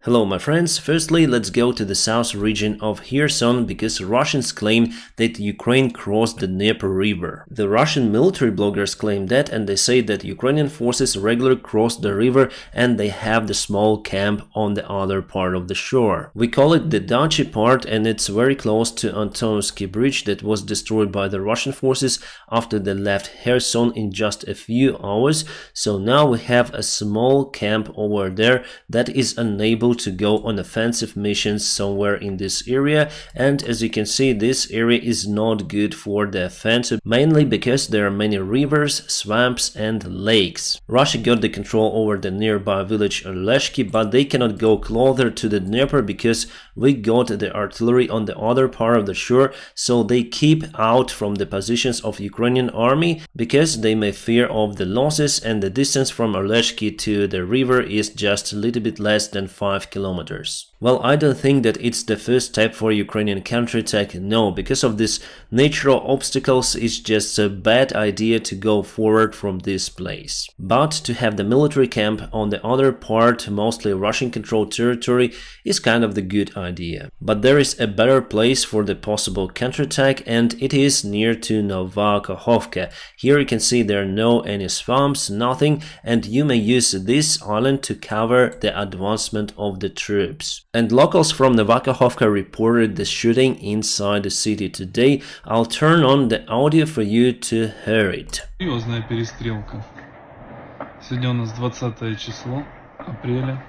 Hello my friends, firstly let's go to the south region of Kherson because Russians claim that Ukraine crossed the Dnieper river. The Russian military bloggers claim that, and they say that Ukrainian forces regularly cross the river and they have the small camp on the other part of the shore. We call it the Dachi part, and it's very close to Antonovsky Bridge that was destroyed by the Russian forces after they left Kherson in just a few hours. So now we have a small camp over there that is unable to go on offensive missions somewhere in this area, and as you can see, this area is not good for the offensive, mainly because there are many rivers, swamps and lakes. Russia got the control over the nearby village Oleshki, but they cannot go closer to the Dnieper because we got the artillery on the other part of the shore, so they keep out from the positions of Ukrainian army because they may fear of the losses, and the distance from Oleshki to the river is just a little bit less than 5 kilometers. Well, I don't think that it's the first step for Ukrainian counterattack, no, because of these natural obstacles it's just a bad idea to go forward from this place. But to have the military camp on the other part, mostly Russian-controlled territory, is kind of the good idea. But there is a better place for the possible counterattack, and it is near to Nova Kakhovka. Here you can see there are no any swamps, nothing, and you may use this island to cover the advancement of the troops. And locals from Nova Kakhovka reported the shooting inside the city today. I'll turn on the audio for you to hear it. Серьезная перестрелка. Сегодня у нас 20 число апреля.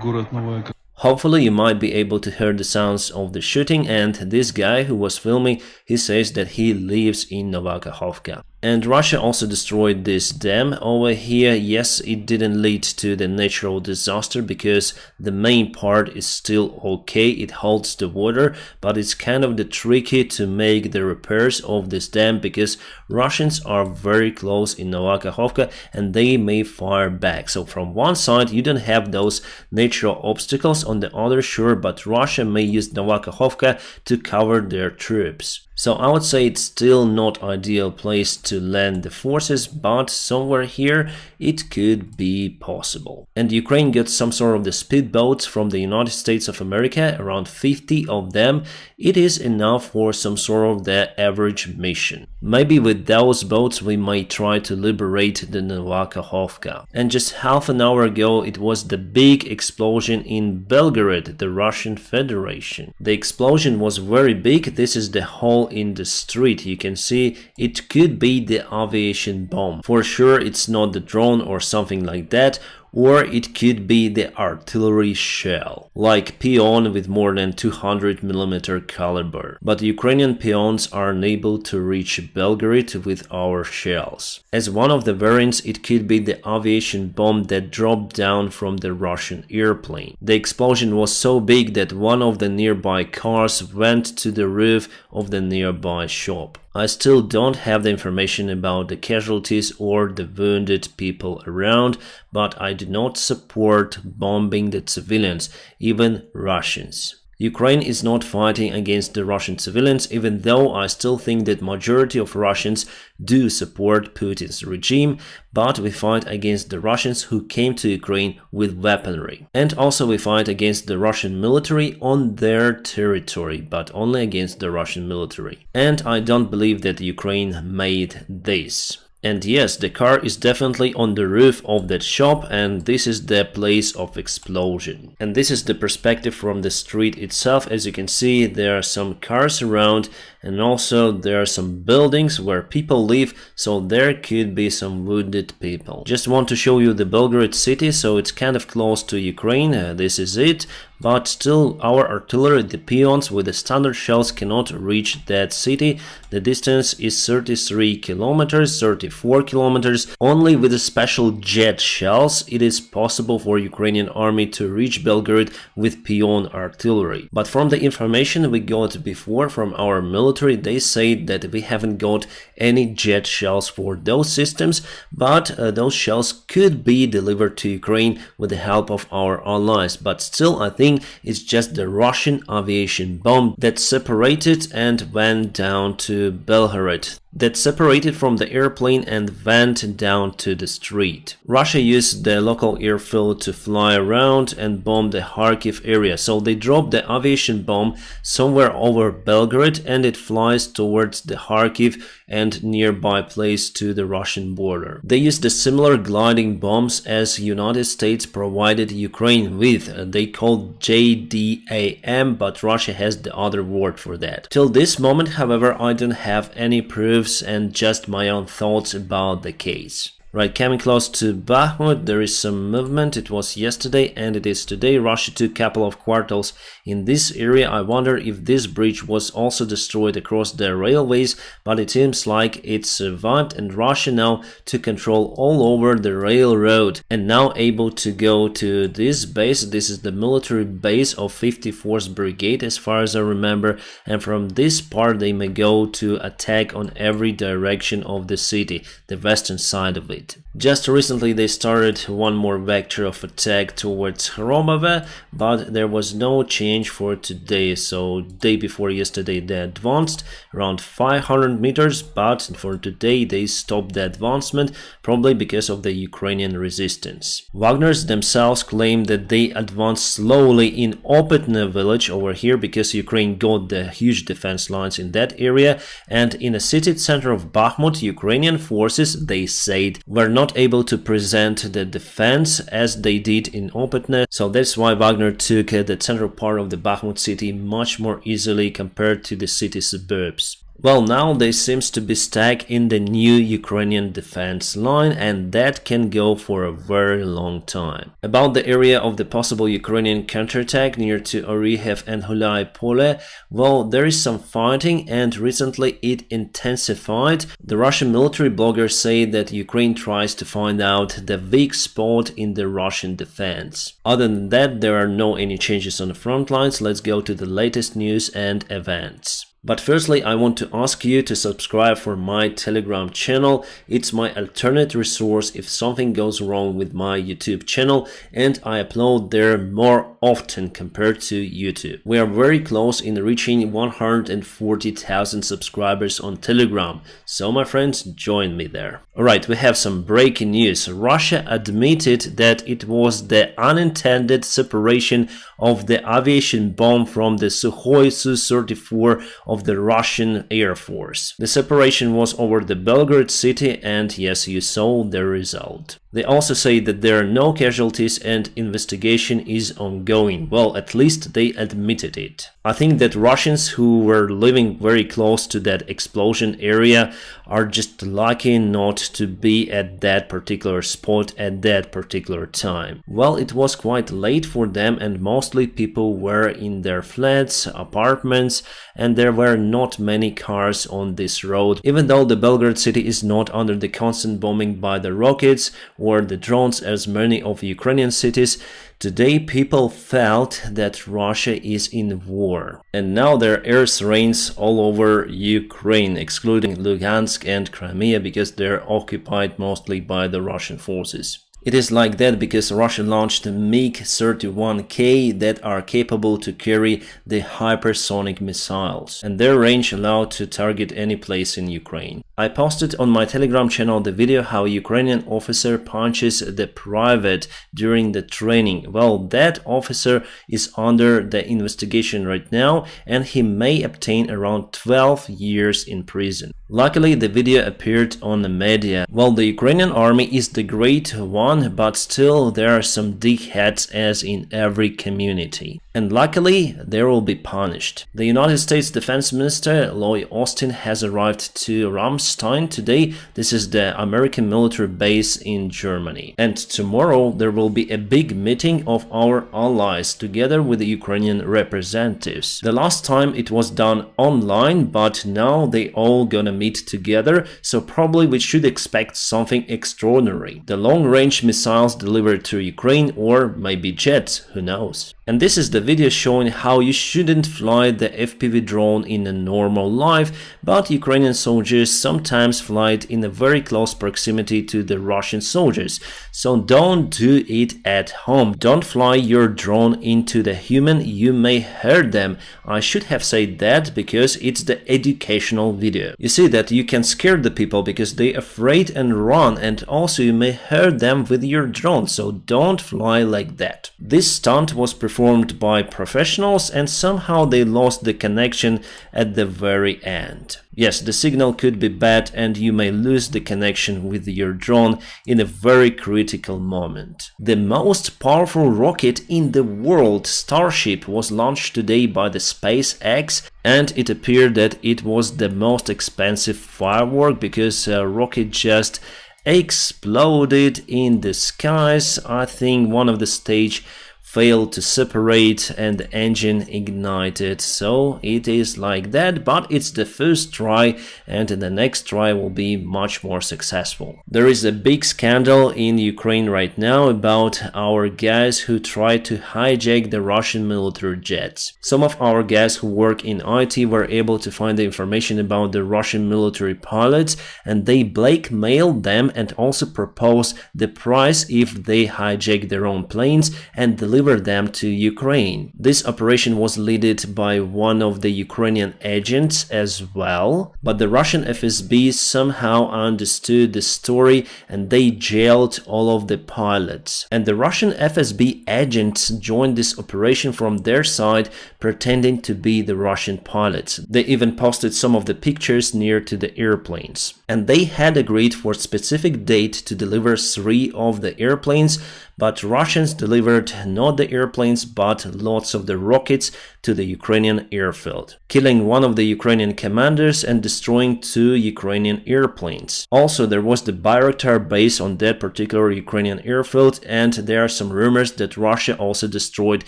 Город Новая Kakhovka. Hopefully you might be able to hear the sounds of the shooting, and this guy who was filming, he says that he lives in Nova Kakhovka. And Russia also destroyed this dam over here. Yes, it didn't lead to the natural disaster because the main part is still okay, it holds the water, but it's kind of tricky to make the repairs of this dam because Russians are very close in Nova Kakhovka and they may fire back. So from one side you don't have those natural obstacles on the other shore, but Russia may use Nova Kakhovka to cover their troops. So I would say it's still not ideal place to land the forces, but somewhere here it could be possible. And Ukraine got some sort of the speedboats from the United States of America, around 50 of them. It is enough for some sort of the average mission. Maybe with those boats we might try to liberate the Nova Kakhovka. And just half an hour ago it was the big explosion in Belgorod, the Russian Federation. The explosion was very big. This is the hole in the street. You can see it could be the aviation bomb. For sure it's not the drone or something like that, or it could be the artillery shell, like peon with more than 200mm caliber. But Ukrainian peons are unable to reach Belgorod with our shells. As one of the variants, it could be the aviation bomb that dropped down from the Russian airplane. The explosion was so big that one of the nearby cars went to the roof of the nearby shop. I still don't have the information about the casualties or the wounded people around, but I do not support bombing the civilians, even Russians. Ukraine is not fighting against the Russian civilians, even though I still think that majority of Russians do support Putin's regime, but we fight against the Russians who came to Ukraine with weaponry. And also we fight against the Russian military on their territory, but only against the Russian military. And I don't believe that Ukraine made this. And yes, the car is definitely on the roof of that shop, and this is the place of explosion. And this is the perspective from the street itself. As you can see, there are some cars around, and also there are some buildings where people live, so there could be some wounded people. Just want to show you the Belgorod city, so it's kind of close to Ukraine. This is it. But still, our artillery, the peons with the standard shells, cannot reach that city. The distance is 33 kilometers, 34 kilometers. Only with the special jet shells it is possible for Ukrainian army to reach Belgorod with peon artillery. But from the information we got before from our military, they say that we haven't got any jet shells for those systems, but those shells could be delivered to Ukraine with the help of our allies. But still, I think it's just the Russian aviation bomb that separated and went down to Belgorod. that separated from the airplane and went down to the street. Russia used the local airfield to fly around and bomb the Kharkiv area, so they dropped the aviation bomb somewhere over Belgorod and it flies towards the Kharkiv and nearby place to the Russian border. They used the similar gliding bombs as United States provided Ukraine with. They called JDAM, but Russia has the other word for that. Till this moment, however, I don't have any proofs and just my own thoughts about the case. Right, coming close to Bakhmut, there is some movement. It was yesterday and it is today. Russia took a couple of quarters in this area. I wonder if this bridge was also destroyed across the railways, but it seems like it survived and Russia now took control all over the railroad and now able to go to this base. This is the military base of 54th Brigade as far as I remember, and from this part they may go to attack on every direction of the city, the western side of it. Just recently they started one more vector of attack towards Hromove, but there was no change for today. So day before yesterday they advanced around 500 meters, but for today they stopped the advancement, probably because of the Ukrainian resistance. Wagners themselves claim that they advanced slowly in Opitne village over here because Ukraine got the huge defense lines in that area, and in a city center of Bakhmut, Ukrainian forces, they said, were not able to present the defense as they did in Opitne, so that's why Wagner took the central part of the Bakhmut city much more easily compared to the city suburbs. Well, now they seems to be stuck in the new Ukrainian defense line, and that can go for a very long time. About the area of the possible Ukrainian counterattack near to Orikhiv and Hulai Pole, well, there is some fighting and recently it intensified. The Russian military bloggers say that Ukraine tries to find out the weak spot in the Russian defense. Other than that, there are no any changes on the front lines. Let's go to the latest news and events. But firstly, I want to ask you to subscribe for my Telegram channel. It's my alternate resource if something goes wrong with my YouTube channel, and I upload there more often compared to YouTube. We are very close in reaching 140,000 subscribers on Telegram, so my friends, join me there. Alright, we have some breaking news. Russia admitted that it was the unintended separation of the aviation bomb from the Sukhoi Su-34 of the Russian Air Force. The separation was over the Belgorod city, and yes, you saw the result. They also say that there are no casualties and investigation is ongoing. Well, at least they admitted it. I think that Russians who were living very close to that explosion area are just lucky not to be at that particular spot at that particular time. Well, it was quite late for them and mostly people were in their flats, apartments, and there were not many cars on this road, even though the Belgorod city is not under the constant bombing by the rockets or the drones as many of Ukrainian cities. Today people felt that Russia is in war, and now there are airstrikes all over Ukraine, excluding Lugansk and Crimea, because they're occupied mostly by the Russian forces. It is like that because Russia launched MiG-31K that are capable to carry the hypersonic missiles, and their range allowed to target any place in Ukraine. I posted on my Telegram channel the video how a Ukrainian officer punches the private during the training. Well, that officer is under the investigation right now and he may obtain around 12 years in prison. Luckily, the video appeared on the media. Well, the Ukrainian army is the great one, but still there are some dickheads as in every community. And luckily, they will be punished. The United States Defense Minister Lloyd Austin has arrived to Ramstein today. This is the American military base in Germany. And tomorrow there will be a big meeting of our allies together with the Ukrainian representatives. The last time it was done online, but now they all gonna meet together, so probably we should expect something extraordinary. The long-range missiles delivered to Ukraine, or maybe jets, who knows. And this is the video showing how you shouldn't fly the FPV drone in a normal life, but Ukrainian soldiers sometimes fly it in a very close proximity to the Russian soldiers. So don't do it at home. Don't fly your drone into the human, you may hurt them. I should have said that because it's the educational video. You see that you can scare the people because they're afraid and run, and also you may hurt them with your drone, so don't fly like that. This stunt was performed by professionals and somehow they lost the connection at the very end. Yes, the signal could be bad and you may lose the connection with your drone in a very critical moment. The most powerful rocket in the world, Starship, was launched today by the SpaceX, and it appeared that it was the most expensive firework because a rocket just exploded in the skies. I think one of the stage failed to separate and the engine ignited, so it is like that, but it's the first try and the next try will be much more successful. There is a big scandal in Ukraine right now about our guys who tried to hijack the Russian military jets. Some of our guys who work in IT were able to find the information about the Russian military pilots, and they blackmailed them and also proposed the price if they hijack their own planes and deliver them to Ukraine. This operation was led by one of the Ukrainian agents as well, but the Russian FSB somehow understood the story and they jailed all of the pilots. And the Russian FSB agents joined this operation from their side, pretending to be the Russian pilots. They even posted some of the pictures near to the airplanes. And they had agreed for a specific date to deliver 3 of the airplanes, but Russians delivered not the airplanes but lots of the rockets to the Ukrainian airfield, killing one of the Ukrainian commanders and destroying 2 Ukrainian airplanes. Also, there was the Bayraktar base on that particular Ukrainian airfield, and there are some rumors that Russia also destroyed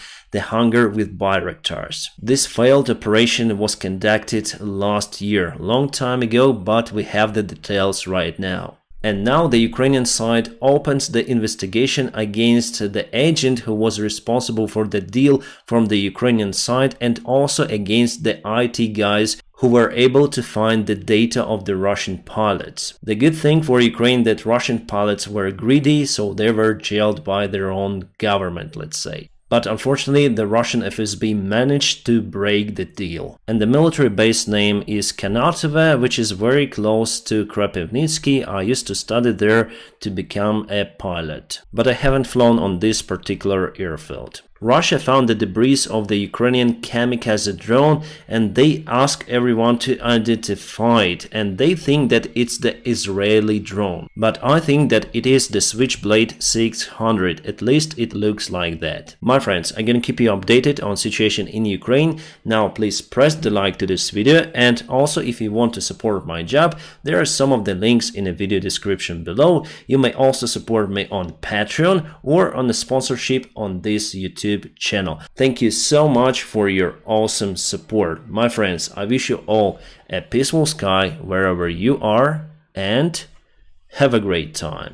the hangar with Bayraktars. This failed operation was conducted last year, long time ago, but we have the details right now. And now the Ukrainian side opens the investigation against the agent who was responsible for the deal from the Ukrainian side, and also against the IT guys who were able to find the data of the Russian pilots. The good thing for Ukraine that Russian pilots were greedy, so they were jailed by their own government, let's say. But unfortunately, the Russian FSB managed to break the deal. And the military base name is Kanatovo, which is very close to Kropivnitsky. I used to study there to become a pilot, but I haven't flown on this particular airfield. Russia found the debris of the Ukrainian kamikaze drone and they ask everyone to identify it, and they think that it's the Israeli drone. But I think that it is the Switchblade 600, at least it looks like that. My friends, I'm gonna keep you updated on situation in Ukraine. Now please press the like to this video, and also if you want to support my job, there are some of the links in the video description below. You may also support me on Patreon or on the sponsorship on this YouTube channel. Thank you so much for your awesome support. My friends, I wish you all a peaceful sky wherever you are, and have a great time.